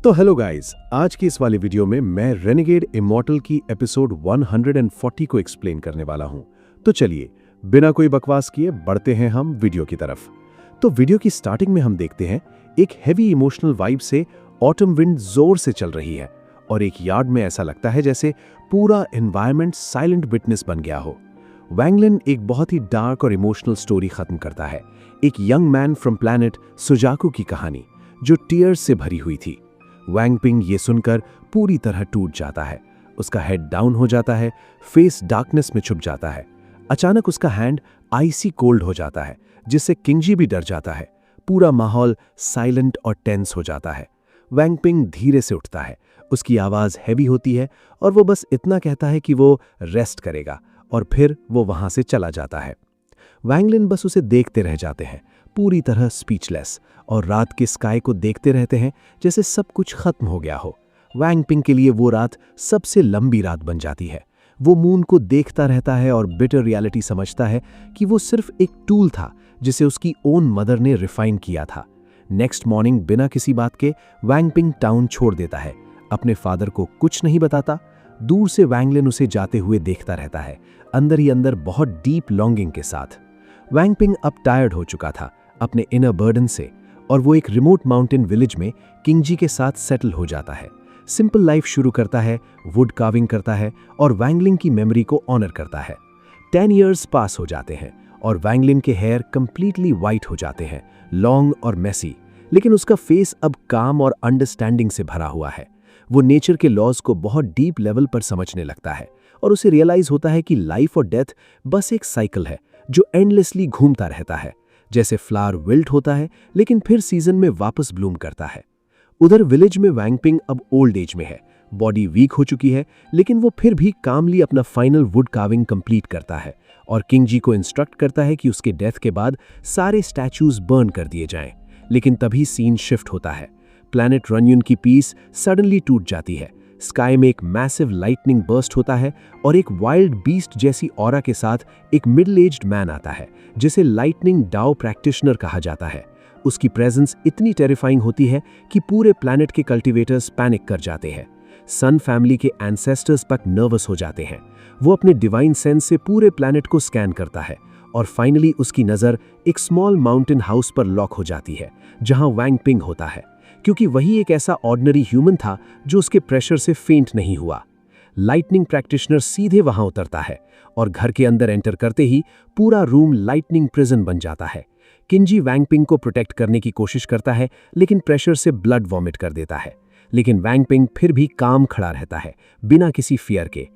तो hello guys, आज की इस वाली वीडियो में मैं रेनेगेड इमॉर्टल की एपिसोड 140 को एक्सप्लेन करने वाला हूं। तो चलिए बिना कोई बकवास किए बढ़ते हैं हम वीडियो की तरफ। तो वीडियो की स्टार्टिंग में हम देखते हैं एक हैवी इमोशनल वाइब से ऑटम विंड जोर से चल रही है और एक यार्ड में ऐसा लगता है जैसे पूरा एनवायरनमेंट साइलेंट विटनेस बन गया हो। वैंग लिन एक बहुत ही डार्क और इमोशनल स्टोरी खत्म करता है, एक young man from planet Suzaku की कहानी जो टीयर्स से भरी हुई थी। वैंग पिंग ये सुनकर पूरी तरह टूट जाता है, उसका हेड डाउन हो जाता है, फेस डार्कनेस में छुप जाता है। अचानक उसका हैंड आइसी कोल्ड हो जाता है जिससे किंगजी भी डर जाता है। पूरा माहौल साइलेंट और टेंस हो जाता है। वैंग पिंग धीरे से उठता है, उसकी आवाज़ हैवी होती है और वो बस इतना कहता है कि वो रेस्ट करेगा और फिर वो वहाँ से चला जाता है। वैंग लिन बस उसे देखते रह जाते हैं, पूरी तरह स्पीचलेस, और रात के स्काई को देखते रहते हैं जैसे सब कुछ खत्म हो गया हो। वैंग पिंग के लिए वो रात सबसे लंबी रात बन जाती है। वो मून को देखता रहता है और बिटर रियलिटी समझता है कि वो सिर्फ एक टूल था जिसे उसकी ओन मदर ने रिफाइन किया था। नेक्स्ट मॉर्निंग बिना किसी बात के वैंग पिंग टाउन छोड़ देता है, अपने फादर को कुछ नहीं बताता। दूर से वैंग लिन उसे जाते हुए देखता रहता है, अंदर ही अंदर बहुत डीप लॉन्गिंग के साथ। वैंग पिंग अब टायर्ड हो चुका था अपने इनर बर्डन से और वो एक रिमोट माउंटेन विलेज में किंगजी के साथ सेटल हो जाता है। सिंपल लाइफ शुरू करता है, वुड कार्विंग करता है और वैंग लिन की मेमोरी को ऑनर करता है। 10 इयर्स पास हो जाते हैं और वैंग लिन के हेयर कंप्लीटली वाइट हो जाते हैं, लॉन्ग और मेसी, लेकिन उसका फेस अब काम और अंडरस्टैंडिंग से भरा हुआ है। वो नेचर के लॉज को बहुत डीप लेवल पर समझने लगता है और उसे रियलाइज होता है कि लाइफ और डेथ बस एक साइकिल है जो एंडलेसली घूमता रहता है। जैसे फ्लावर विल्ट होता है लेकिन फिर सीजन में वापस ब्लूम करता है। उधर विलेज में वैंग पिंग अब ओल्ड एज में है, बॉडी वीक हो चुकी है, लेकिन वो फिर भी कामली अपना फाइनल वुड कार्विंग कंप्लीट करता है और किंगजी को इंस्ट्रक्ट करता है कि उसके डेथ के बाद सारे स्टैचूज बर्न कर दिए जाएं। लेकिन तभी सीन शिफ्ट होता है। प्लैनेट रनियन की पीस सडनली टूट जाती है। स्काई में एक मैसिव लाइटनिंग बर्स्ट होता है और एक वाइल्ड बीस्ट जैसी ऑरा के साथ एक मिडिल एज्ड मैन आता है जिसे लाइटनिंग डाओ प्रैक्टिशनर कहा जाता है। उसकी प्रेजेंस इतनी टेरिफाइंग होती है कि पूरे प्लैनेट के कल्टीवेटर्स पैनिक कर जाते हैं। सन फैमिली के एंसेस्टर्स तक नर्वस हो जाते हैं। वो अपने डिवाइन सेंस से पूरे प्लैनेट को स्कैन करता है और फाइनली उसकी नज़र एक स्मॉल माउंटेन हाउस पर लॉक हो जाती है जहां वैंग पिंग होता है, क्योंकि वही एक ऐसा ऑर्डिनरी ह्यूमन था जो उसके प्रेशर से फेंट नहीं हुआ। लाइटनिंग प्रैक्टिशनर सीधे वहां उतरता है और घर के अंदर एंटर करते ही पूरा रूम लाइटनिंग प्रिजन बन जाता है। किंजी वैंग पिंग को प्रोटेक्ट करने की कोशिश करता है लेकिन प्रेशर से ब्लड वॉमिट कर देता है, लेकिन वैंग पिंग फिर भी काम खड़ा रहता है बिना किसी फियर के।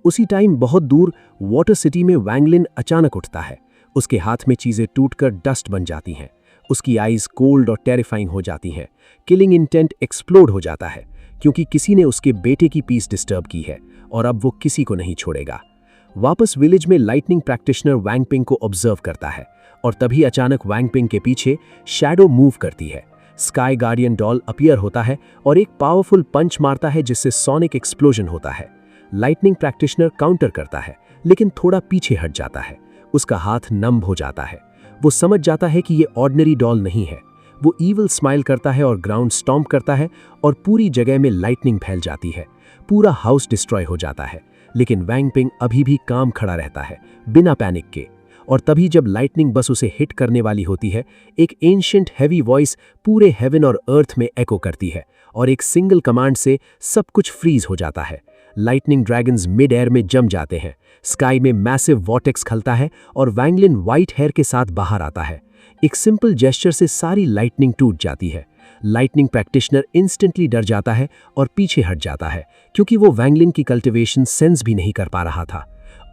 उसी टाइम बहुत दूर वाटर सिटी में वैंग लिन अचानक उठता है। उसके हाथ में चीजें टूटकर डस्ट बन जाती हैं, उसकी आईज कोल्ड और टेरिफाइंग हो जाती हैं। किलिंग इंटेंट एक्सप्लोड हो जाता है क्योंकि किसी ने उसके बेटे की पीस डिस्टर्ब की है और अब वो किसी को नहीं छोड़ेगा। वापस विलेज में लाइटनिंग प्रैक्टिशनर वैंग पिंग को ऑब्जर्व करता है और तभी अचानक वैंग पिंग के पीछे शैडो मूव करती है। स्काई गार्डियन डॉल अपीयर होता है और एक पावरफुल पंच मारता है जिससे सोनिक एक्सप्लोजन होता है। लाइटनिंग प्रैक्टिशनर काउंटर करता है लेकिन थोड़ा पीछे हट जाता है, उसका हाथ नम हो जाता है। वो समझ जाता है कि ये ऑर्डिनरी डॉल नहीं है। वो ईविल स्माइल करता है और ग्राउंड स्टॉम्प करता है और पूरी जगह में लाइटनिंग फैल जाती है। पूरा हाउस डिस्ट्रॉय हो जाता है, लेकिन वैंग पिंग अभी भी काम खड़ा रहता है बिना पैनिक के। और तभी जब लाइटनिंग बस उसे हिट करने वाली होती है, एक एंशिएंट हैवी वॉइस पूरे हेवन और अर्थ में एको करती है और एक सिंगल कमांड से सब कुछ फ्रीज हो जाता है। लाइटनिंग ड्रैगन्स मिड एयर में जम जाते हैं, स्काई में मैसिव वॉर्टेक्स खलता है और वैंग लिन व्हाइट हेयर के साथ बाहर आता है। एक सिंपल जेस्चर से सारी लाइटनिंग टूट जाती है। लाइटनिंग प्रैक्टिशनर इंस्टेंटली डर जाता है और पीछे हट जाता है क्योंकि वो वैंग लिन की कल्टीवेशन सेंस भी नहीं कर पा रहा था।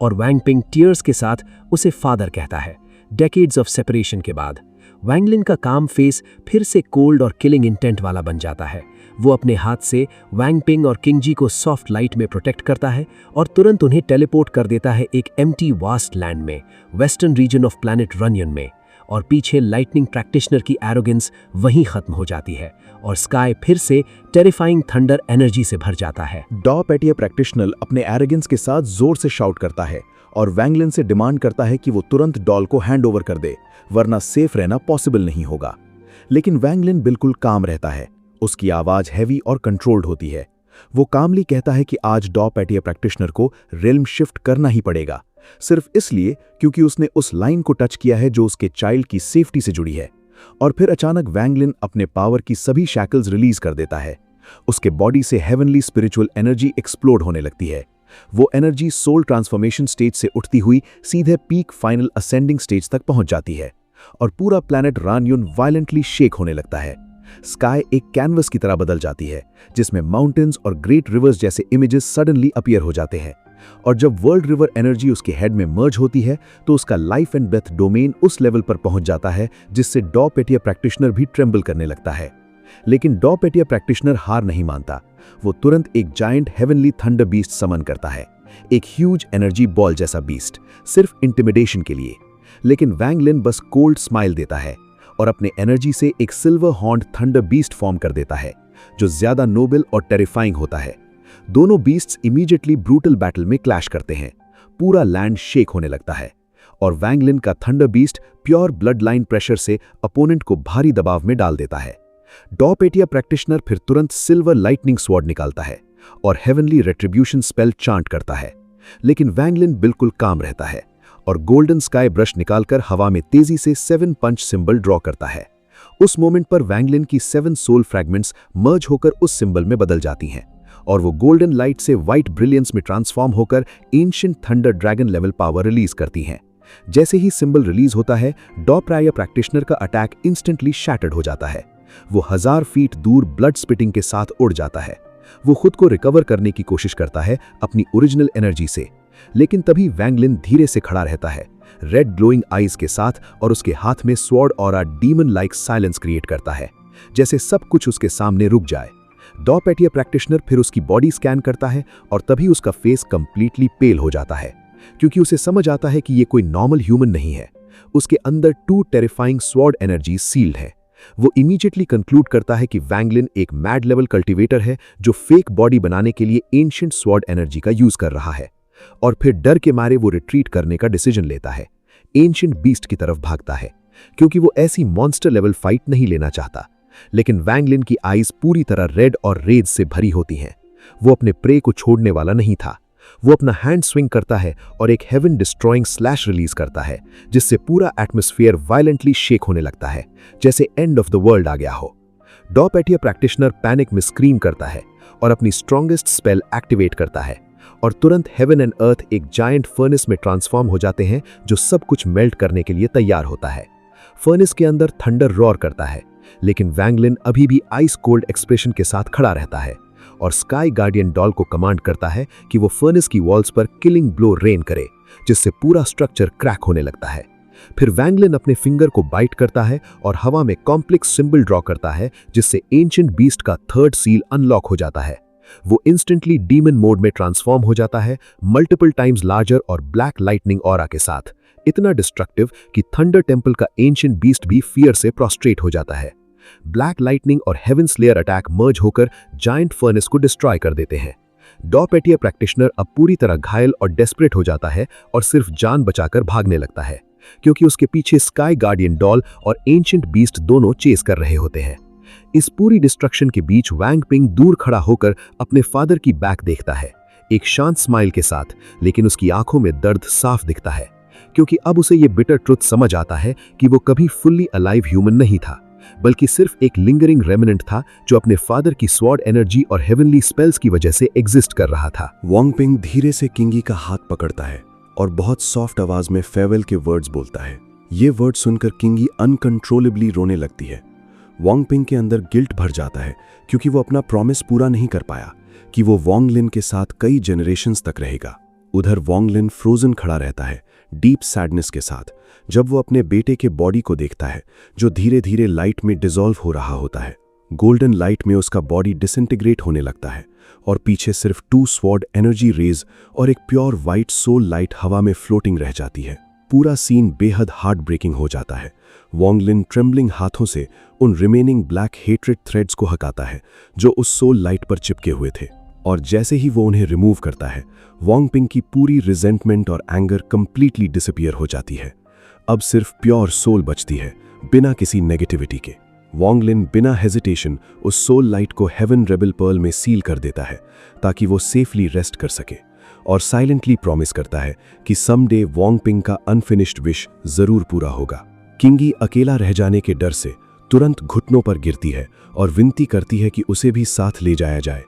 और वैंग पिंग टीयर्स के साथ उसे फादर कहता है। डेकेड्स ऑफ सेपरेशन के बाद वैंग लिन का काम फेस फिर से कोल्ड और किलिंग इंटेंट वाला बन जाता है। वो अपने हाथ से वैंग पिंग और किंगजी को सॉफ्ट लाइट में प्रोटेक्ट करता है और तुरंत उन्हें टेलीपोर्ट कर देता है एक एम्प्टी वास्ट लैंड में, वेस्टर्न रीजन ऑफ प्लैनेट रनियन में। और पीछे लाइटनिंग प्रैक्टिशनर की एरोगेंस वहीं खत्म हो जाती है और स्काई फिर से टेरिफाइंग थंडर एनर्जी से भर जाता है। डॉ पेटियर प्रैक्टिशनर अपने एरोगेंस के साथ जोर से शाउट करता है और वैंग लिन से डिमांड करता है कि वो तुरंत डॉल को हैंड ओवर कर दे, वरना सेफ रहना पॉसिबल नहीं होगा। लेकिन वैंग लिन बिल्कुल काम रहता है। उसकी आवाज हैवी और कंट्रोल्ड होती है। वो कामली कहता है कि आज डॉ पेटिया प्रैक्टिशनर को रिल्म शिफ्ट करना ही पड़ेगा, सिर्फ इसलिए क्योंकि उसने उस लाइन को टच किया है जो उसके चाइल्ड की सेफ्टी से जुड़ी है। और फिर अचानक वैंग लिन अपने पावर की सभी शैकल्स रिलीज कर देता है। उसके बॉडी से हेवनली स्पिरिचुअल एनर्जी एक्सप्लोड होने लगती है। वो एनर्जी सोल ट्रांसफॉर्मेशन स्टेज से उठती हुई सीधे पीक फाइनल असेंडिंग स्टेज तक पहुंच जाती है और पूरा प्लैनेट रानयुन वायलेंटली शेक होने लगता है। स्काई एक कैनवस की तरह बदल जाती है जिसमें माउंटेन्स और ग्रेट रिवर्स जैसे इमेजेस सडनली अपीयर हो जाते हैं। और जब वर्ल्ड रिवर एनर्जी उसके हेड में मर्ज होती है तो उसका लाइफ एंड डेथ डोमेन उस लेवल पर पहुंच जाता है जिससे डॉ पेटिया प्रैक्टिशनर भी ट्रेम्बल करने लगता है। लेकिन डॉ पेटिया प्रैक्टिशनर हार नहीं मानता। वो तुरंत एक जायंट हेवनली थंडर बीस्ट समन करता है, एक ह्यूज एनर्जी बॉल जैसा बीस्ट, सिर्फ इंटिमिडेशन के लिए। लेकिन वैंग लिन बस कोल्ड स्माइल देता है और अपने एनर्जी से एक silver horned thunder beast form कर देता है जो ज्यादा नोबल और टेरिफाइंग होता है। दोनों बीस्ट्स इमीडिएटली ब्रूटल बैटल में क्लैश करते हैं। पूरा लैंड शेक होने लगता है और वैंग लिन का thunder beast pure blood line pressure से अपोनेंट को भारी दबाव में डाल देता है। डॉ पेटिया प्रैक्टिशनर फिर तुरंत सिल्वर लाइटनिंग स्वॉर्ड निकालता है और हेवनली रेट्रिब्यूशन स्पेल चांट करता है। लेकिन वैंग लिन बिल्कुल काम रहता है और गोल्डन स्काई ब्रश निकालकर हवा में तेजी से 7 पंच सिंबल ड्रॉ करता है। उस मोमेंट पर वैंग लिन की 7 सोल फ्रैगमेंट्स मर्ज होकर उस सिंबल में बदल जाती हैं और वो गोल्डन लाइट से व्हाइट ब्रिलियंस में ट्रांसफॉर्म होकर ancient thunder dragon level power release करती हैं। जैसे ही सिंबल रिलीज होता है डॉ पेटिया प्रैक्टिशनर का अटैक इंस्टेंटली शैटर्ड हो जाता है। वो 1000 फीट दूर ब्लड स्पिटिंग के साथ उड़ जाता है। वो खुद को रिकवर करने की कोशिश करता है अपनी ओरिजिनल एनर्जी से, लेकिन तभी वैंग लिन धीरे से खड़ा रहता है, रेड ग्लोइंग आईज के साथ, और उसके हाथ में स्वॉर्ड और डीमन लाइक साइलेंस क्रिएट करता है, जैसे सब कुछ उसके सामने रुक जाए। डॉ पेटिया प्रैक्टिशनर फिर उसकी बॉडी स्कैन करता है और तभी उसका फेस कंप्लीटली पेल हो जाता है, क्योंकि उसे समझ आता है कि ये कोई नॉर्मल ह्यूमन नहीं है। उसके अंदर 2 टेरिफाइंग स्वॉर्ड एनर्जी सील्ड है। वो इमीडिएटली कंक्लूड करता है कि वैंग लिन एक मैड लेवल कल्टीवेटर है जो फेक बॉडी बनाने के लिए एंशिएंट स्वॉर्ड एनर्जी का यूज कर रहा है। और फिर डर के मारे वो रिट्रीट करने का डिसीजन लेता है, एंशिएंट बीस्ट की तरफ भागता है, क्योंकि वो ऐसी मॉन्स्टर लेवल फाइट नहीं लेना चाहता। लेकिन वैंग लिन की आईज पूरी तरह रेड और रेज से भरी होती हैं। वो अपने प्रे को छोड़ने वाला नहीं था। वो अपना हैंड स्विंग करता है और एक हेवन डिस्ट्रॉइंग स्लैश रिलीज करता है, जिससे पूरा एटमॉस्फेयर वायलेंटली शेक होने लगता है, जैसे एंड ऑफ द वर्ल्ड आ गया हो। डॉ पेटिया प्रैक्टिशनर पैनिक में स्क्रीम करता है और अपनी स्ट्रॉन्गेस्ट स्पेल एक्टिवेट करता है, और तुरंत हेवन एंड अर्थ एक जायंट फर्नेस में ट्रांसफॉर्म हो जाते हैं जो सब कुछ मेल्ट करने के लिए तैयार होता है। फर्नेस के अंदर थंडर रॉर करता है, लेकिन वैंग लिन अभी भी आइस कोल्ड एक्सप्रेशन के साथ खड़ा रहता है और स्काई गार्डियन डॉल को कमांड करता है कि वो फर्नेस की वॉल्स पर किलिंग ब्लो रेन करे, जिससे पूरा स्ट्रक्चर क्रैक होने लगता है। फिर वैंग लिन अपने फिंगर को बाइट करता है और हवा में कॉम्प्लेक्स सिंबल ड्रॉ करता है, जिससे एंशिएंट बीस्ट का 3rd सील अनलॉक हो जाता है। वो इंस्टेंटली डीमन मोड में ट्रांसफॉर्म हो जाता है, मल्टीपल टाइम्स लार्जर और ब्लैक लाइटनिंग ऑरा के साथ, इतना डिस्ट्रक्टिव कि थंडर टेम्पल का एंशिएंट बीस्ट भी फियर से प्रोस्ट्रेट हो जाता है। ब्लैक लाइटनिंग और हेवन स्लेयर अटैक मर्ज होकर जायंट फर्नेस को डिस्ट्रॉय कर देते हैं। डॉ पेटिया प्रैक्टिशनर अब पूरी तरह घायल और डेस्परेट हो जाता है और सिर्फ जान बचाकर भागने लगता है, क्योंकि उसके पीछे स्काई गार्डियन डॉल और एंशिएंट बीस्ट दोनों चेस कर रहे होते हैं। इस पूरी डिस्ट्रक्शन के बीच वैंग पिंग दूर खड़ा होकर अपने फादर की बैक देखता है, एक शांत स्माइल के साथ, लेकिन उसकी आंखों में दर्द साफ दिखता है, क्योंकि अब उसे ये बिटर ट्रुथ समझ आता है कि वो कभी फुल्ली अलाइव ह्यूमन नहीं था, बल्कि सिर्फ एक लिंगरिंग रेमिनेंट था जो अपने फादर की स्वॉर्ड एनर्जी और हेवनली स्पेल्स की वजह से एग्जिस्ट कर रहा था। वांग पिंग धीरे से किंगी का हाथ पकड़ता है और बहुत सॉफ्ट आवाज में फेयरवेल के वर्ड्स बोलता है। ये वर्ड सुनकर किंगी अनकंट्रोलेबली रोने लगती है। वांग पिंग के अंदर गिल्ट भर जाता है, क्योंकि वो अपना प्रॉमिस पूरा नहीं कर पाया कि वो वांग लिन के साथ कई जनरेशंस तक रहेगा। उधर वांग लिन फ्रोजन खड़ा रहता है, डीप सैडनेस के साथ, जब वो अपने बेटे के बॉडी को देखता है जो धीरे धीरे लाइट में डिसॉल्व हो रहा होता है। गोल्डन लाइट में उसका बॉडी डिसइंटीग्रेट होने लगता है और पीछे सिर्फ 2 स्वॉर्ड एनर्जी रेज और एक प्योर वाइट सोल लाइट हवा में फ्लोटिंग रह जाती है। पूरा सीन बेहद हार्ट ब्रेकिंग हो जाता है। वांग लिन ट्रेम्बलिंग हाथों से उन रिमेनिंग ब्लैक हेट्रेड थ्रेड्स को हटाता है जो उस सोल लाइट पर चिपके हुए थे, और जैसे ही वो उन्हें रिमूव करता है, वांग पिंग की पूरी रिजेंटमेंट और एंगर कंप्लीटली डिसअपीयर हो जाती है। अब सिर्फ प्योर सोल बचती है, बिना किसी नेगेटिविटी के। वोंग लिन बिना हेजिटेशन उस सोल लाइट को हेवन रेबल पर्ल में सील कर देता है ताकि वो सेफली रेस्ट कर सके, और साइलेंटली प्रॉमिस करता है कि समडे वोंग पिंग का अनफिनिश्ड विश जरूर पूरा होगा। किंगी अकेला रह जाने के डर से तुरंत घुटनों पर गिरती है और विनती करती है कि उसे भी साथ ले जाया जाए।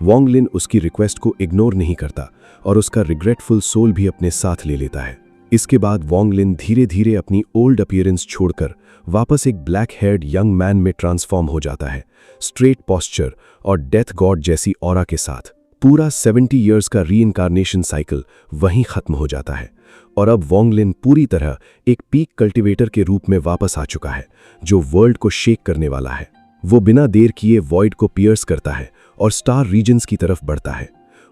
वोंग लिन उसकी रिक्वेस्ट को इग्नोर नहीं करता और उसका रिग्रेटफुल सोल भी अपने साथ ले लेता है। इसके बाद वोंग लिन धीरे धीरे अपनी ओल्ड अपीयरेंस छोड़कर वापस एक ब्लैक हेयर्ड यंग मैन में ट्रांसफॉर्म हो जाता है, स्ट्रेट पॉस्चर और डेथ गॉड जैसी ऑरा के साथ। पूरा 70 इयर्स का रीइंकार्नेशन साइकिल वहीं खत्म हो जाता है और अब वोंग लिन पूरी तरह एक पीक कल्टीवेटर के रूप में वापस आ चुका है जो वर्ल्ड को शेक करने वाला है। वो बिना देर किए वॉइड को पियर्स करता है और स्टार रीजन्स की तरफ बढ़ता है।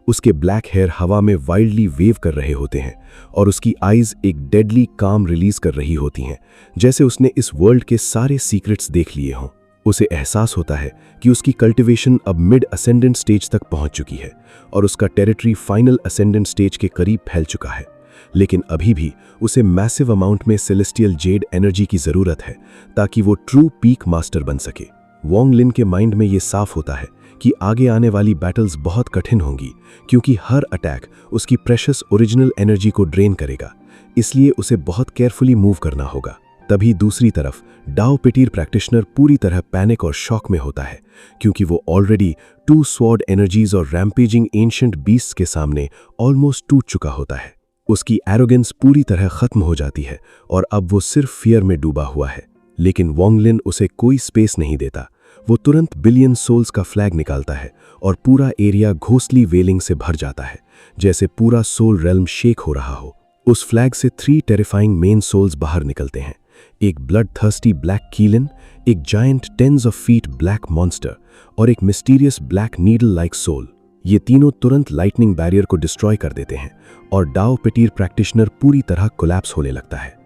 उसके ब्लैक हेयर हवा में वाइल्डली वेव कर रहे होते हैं और उसकी आईज एक डेडली काम रिलीज कर रही होती हैं, जैसे उसने इस वर्ल्ड के सारे सीक्रेट्स देख लिए हों। उसे एहसास होता है कि उसकी कल्टीवेशन अब मिड असेंडेंट स्टेज तक पहुंच चुकी है और उसका टेरिटरी फाइनल असेंडेंट स्टेज के करीब फैल चुका है, लेकिन अभी भी उसे मैसिव अमाउंट में सेलेस्टियल जेड एनर्जी की जरूरत है ताकि वो ट्रू पीक मास्टर बन सके। वोंग लिन के माइंड में ये साफ होता है कि आगे आने वाली बैटल्स बहुत कठिन होंगी क्योंकि हर अटैक उसकी प्रेशियस ओरिजिनल एनर्जी को ड्रेन करेगा, इसलिए उसे बहुत केयरफुली मूव करना होगा। तभी दूसरी तरफ डाओ पिटीर प्रैक्टिशनर पूरी तरह पैनिक और शॉक में होता है क्योंकि वो ऑलरेडी 2 स्वॉर्ड एनर्जीज और रैम्पेजिंग एंशिएंट बीस्ट्स के सामने ऑलमोस्ट टूट चुका होता है। उसकी एरोगेंस पूरी तरह खत्म हो जाती है और अब वो सिर्फ फियर में डूबा हुआ है, लेकिन वोंग लिन उसे कोई स्पेस नहीं देता। वो तुरंत बिलियन सोल्स का फ्लैग निकालता है और पूरा एरिया घोस्टली वेलिंग से भर जाता है, जैसे पूरा सोल रेल्म शेक हो रहा हो। उस फ्लैग से 3 टेरिफाइंग मेन सोल्स बाहर निकलते हैं, एक ब्लड थर्स्टी ब्लैक कीलन, एक जायंट 10 फीट ब्लैक मॉन्स्टर और एक mysterious black needle like soul. ये तीनों तुरंत लाइटनिंग बैरियर को डिस्ट्रॉय कर देते हैं और डाओ पिटीर प्रैक्टिशनर पूरी तरह कोलैप्स होने लगता है।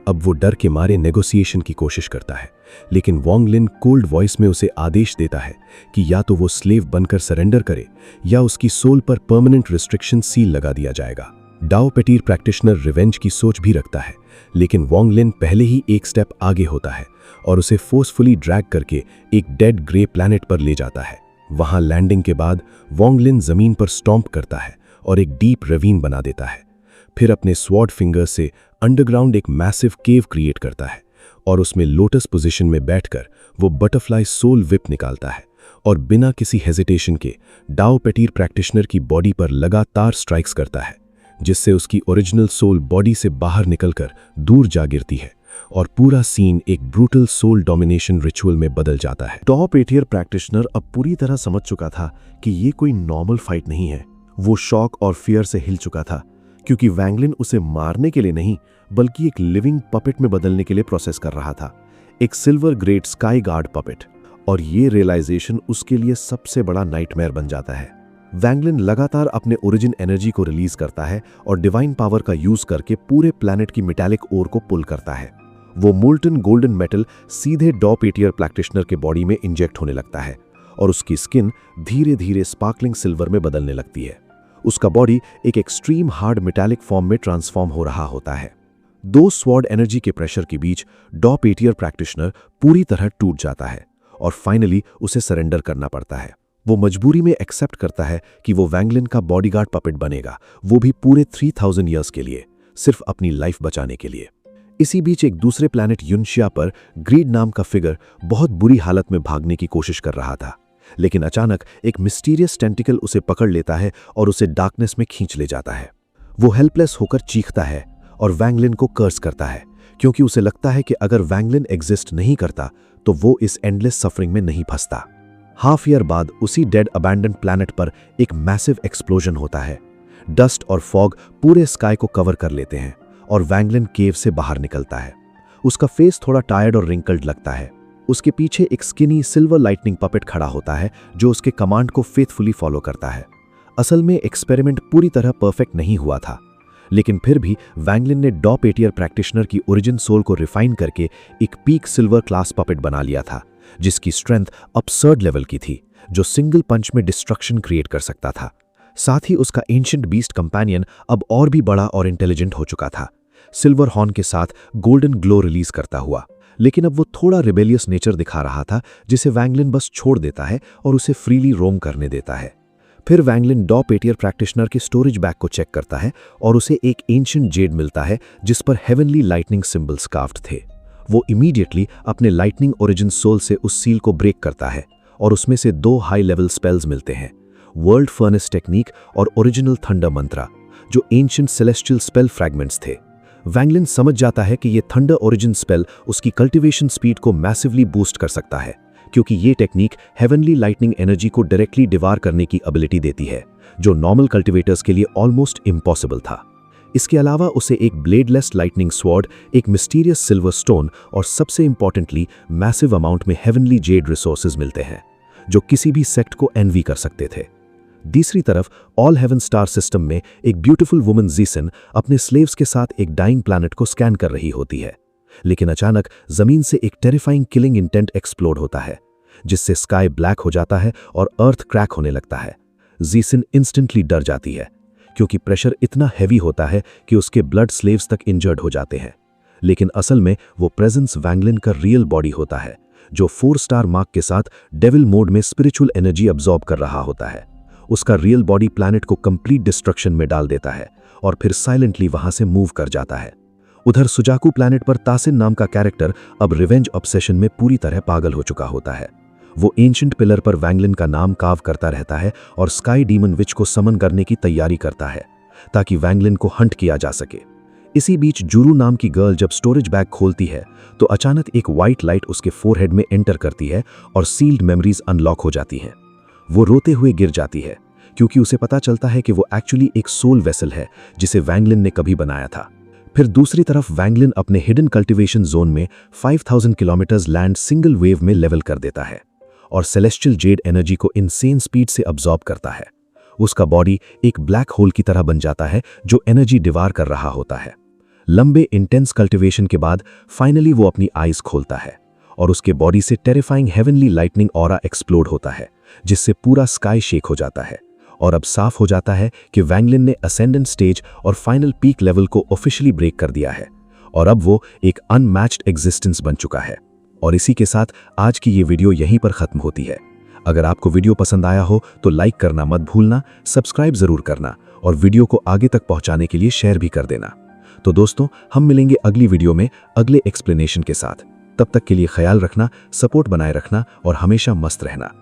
अब वो डर के मारे नेगोशिएशन की कोशिश करता है, लेकिन वोंग लिन कोल्ड वॉइस में उसे आदेश देता है कि या तो वो स्लेव बनकर सरेंडर करे या उसकी सोल पर परमानेंट रिस्ट्रिक्शन सील लगा दिया जाएगा। डाओ पिटीर प्रैक्टिशनर रिवेंज की सोच भी रखता है, लेकिन वोंग लिन पहले ही एक स्टेप आगे होता है और उसे फोर्सफुली ड्रैग करके एक डेड ग्रे प्लैनेट पर ले जाता है। वहां लैंडिंग के बाद वोंग लिन जमीन पर स्टॉम्प करता है और एक डीप रवीन बना देता है। फिर अपने स्वॉर्ड फिंगर से अंडरग्राउंड एक मैसिव केव क्रिएट करता है और उसमें लोटस पोजीशन में बैठकर वो बटरफ्लाई सोल विप निकालता है और बिना किसी हेजिटेशन के डाओ पिटीर प्रैक्टिशनर की बॉडी पर लगातार स्ट्राइक्स करता है, जिससे उसकी ओरिजिनल सोल बॉडी से बाहर निकलकर दूर जा गिरती है और पूरा सीन एक ब्रूटल सोल डोमिनेशन रिचुअल में बदल जाता है। डाओ पिटीर प्रैक्टिशनर अब पूरी तरह समझ चुका था कि ये कोई नॉर्मल फाइट नहीं है। वो शॉक और फियर से हिल चुका था क्योंकि वैंग लिन उसे मारने के लिए नहीं बल्कि एक लिविंग पपेट में बदलने के लिए प्रोसेस कर रहा था, एक silver great sky guard puppet. और ये रियलाइजेशन उसके लिए सबसे बड़ा नाइटमेयर बन जाता है। वैंग लिन लगातार अपने ओरिजिन एनर्जी को रिलीज करता है और डिवाइन पावर का यूज करके पूरे प्लैनेट की मेटालिक ओर को पुल करता है। वो मोल्टन गोल्डन मेटल सीधे डाओ पिटीर प्रैक्टिशनर के बॉडी में इंजेक्ट होने लगता है और उसकी स्किन धीरे धीरे स्पार्कलिंग सिल्वर में बदलने लगती है। उसका बॉडी एक एक्सट्रीम हार्ड मेटालिक फॉर्म में ट्रांसफॉर्म हो रहा होता है। 2 स्वॉर्ड एनर्जी के प्रेशर के बीच डाओ पिटीर प्रैक्टिशनर पूरी तरह टूट जाता है और फाइनली उसे सरेंडर करना पड़ता है। वो मजबूरी में एक्सेप्ट करता है कि वो वैंग लिन का बॉडीगार्ड पपेट बनेगा, वो भी पूरे 3000 ईयर्स के लिए, सिर्फ अपनी लाइफ बचाने के लिए। इसी बीच एक दूसरे प्लैनेट युनशिया पर ग्रीड नाम का फिगर बहुत बुरी हालत में भागने की कोशिश कर रहा था, लेकिन अचानक एक मिस्टीरियस टेंटिकल उसे पकड़ लेता है और उसे डार्कनेस में खींच ले जाता है। वो हेल्पलेस होकर चीखता है और वैंग लिन को कर्स करता है क्योंकि उसे लगता है कि अगर वैंग लिन एग्जिस्ट नहीं करता तो वो इस एंडलेस सफरिंग में नहीं फंसता। हाफ ईयर बाद उसी डेड अबैंडन्ड प्लैनेट पर एक मैसिव एक्सप्लोजन होता है। डस्ट और फॉग पूरे स्काई को कवर कर लेते हैं और वैंग लिन केव से बाहर निकलता है। उसका फेस थोड़ा टायर्ड और रिंकल्ड लगता है। उसके पीछे एक स्किनी सिल्वर लाइटनिंग पपेट खड़ा होता है जो उसके कमांड को फेथफुली फॉलो करता है। असल में एक्सपेरिमेंट पूरी तरह परफेक्ट नहीं हुआ था, लेकिन फिर भी वैंग लिन ने डाओ पिटीर प्रैक्टिशनर की ओरिजिन सोल को रिफाइन करके एक पीक सिल्वर क्लास पपेट बना लिया था, जिसकी स्ट्रेंथ अपसर्ड लेवल की थी, जो सिंगल पंच में डिस्ट्रक्शन क्रिएट कर सकता था। साथ ही उसका एंशिएंट बीस्ट कंपेनियन अब और भी बड़ा और इंटेलिजेंट हो चुका था, सिल्वर हॉर्न के साथ गोल्डन ग्लो रिलीज करता हुआ, लेकिन अब वो थोड़ा रिबेलियस नेचर दिखा रहा था, जिसे वैंगलिन बस छोड़ देता है और उसे फ्रीली रोम करने देता है। फिर वैंगलिन डॉ पेटियर प्रैक्टिशनर के स्टोरेज बैग को चेक करता है और उसे एक एंशिएंट जेड मिलता है जिस पर हेवनली लाइटनिंग सिंबल्स कार्व्ड थे। वो इमीडिएटली अपने लाइटनिंग ओरिजिन सोल से उस सील को ब्रेक करता है और उसमें से 2 हाई लेवल स्पेल्स मिलते हैं, वर्ल्ड फर्नेस टेक्निक और ओरिजिनल थंडर मंत्रा, जो एंशिएंट सेलेस्टियल स्पेल फ्रैगमेंट्स थे। वैंगलिन समझ जाता है कि ये थंडर ओरिजिन स्पेल उसकी कल्टीवेशन स्पीड को मैसिवली बूस्ट कर सकता है, क्योंकि ये टेक्निक हेवनली लाइटनिंग एनर्जी को डायरेक्टली डिवार करने की एबिलिटी देती है, जो नॉर्मल कल्टीवेटर्स के लिए ऑलमोस्ट इम्पॉसिबल था। इसके अलावा उसे एक ब्लेडलेस लाइटनिंग स्वॉर्ड, एक मिस्टीरियस सिल्वर स्टोन और सबसे इंपॉर्टेंटली मैसिव अमाउंट में हेवनली जेड रिसोर्सेज मिलते हैं, जो किसी भी सेक्ट को एनवी कर सकते थे। दूसरी तरफ ऑल हेवन स्टार सिस्टम में एक ब्यूटीफुल वुमन ज़ीसन अपने स्लेव्स के साथ एक डाइंग प्लैनेट को स्कैन कर रही होती है, लेकिन अचानक जमीन से एक टेरिफाइंग किलिंग इंटेंट एक्सप्लोड होता है, जिससे स्काई ब्लैक हो जाता है और अर्थ क्रैक होने लगता है। ज़ीसन इंस्टेंटली डर जाती है, क्योंकि प्रेशर इतना हैवी होता है कि उसके ब्लड स्लेव्स तक इंजर्ड हो जाते हैं। लेकिन असल में वो प्रेजेंस वैंगलिन का रियल बॉडी होता है, जो 4 स्टार मार्क के साथ डेविल मोड में स्पिरिचुअल एनर्जी अब्सॉर्ब कर रहा होता है। उसका रियल बॉडी प्लैनेट को कंप्लीट डिस्ट्रक्शन में डाल देता है और फिर साइलेंटली वहां से मूव कर जाता है। उधर सुजाकू प्लैनेट पर तासिन नाम का कैरेक्टर अब रिवेंज ऑब्सेशन में पूरी तरह पागल हो चुका होता है। वो एंशिएंट पिलर पर वैंगलिन का नाम कार्व करता रहता है और स्काई डीमन विच को समन करने की तैयारी करता है, ताकि वैंगलिन को हंट किया जा सके। इसी बीच जुरू नाम की गर्ल जब स्टोरेज बैग खोलती है तो अचानक एक व्हाइट लाइट उसके फोरहेड में एंटर करती है और सील्ड मेमोरीज अनलॉक हो जाती हैं। वो रोते हुए गिर जाती है, क्योंकि उसे पता चलता है कि वो एक्चुअली एक सोल वेसल है जिसे वैंगलिन ने कभी बनाया था। फिर दूसरी तरफ वैंगलिन अपने हिडन कल्टीवेशन जोन में 5000 किलोमीटर्स लैंड सिंगल वेव में लेवल कर देता है और सेलेस्टियल जेड एनर्जी को इनसेन स्पीड से अब्सॉर्ब करता है। उसका बॉडी एक ब्लैक होल की तरह बन जाता है जो एनर्जी डिवार कर रहा होता है। लंबे इंटेंस कल्टीवेशन के बाद फाइनली वो अपनी आईज खोलता है और उसके बॉडी से terrifying heavenly lightning aura explode होता है, जिससे पूरा स्काई शेक हो जाता है। और अब साफ हो जाता है कि वैंगलिन ने असेंडेंट स्टेज और फाइनल पीक लेवल को ऑफिशियली ब्रेक कर दिया है और अब वो एक अनमैच्ड एग्जिस्टेंस बन चुका है। और इसी के साथ आज की ये वीडियो यहीं पर खत्म होती है। अगर आपको वीडियो पसंद आया हो तो लाइक करना मत भूलना, सब्सक्राइब जरूर करना और वीडियो को आगे तक पहुंचाने के लिए शेयर भी कर देना। तो दोस्तों, हम मिलेंगे अगली वीडियो में अगले एक्सप्लेनेशन के साथ। तब तक के लिए ख्याल रखना, सपोर्ट बनाए रखना और हमेशा मस्त रहना।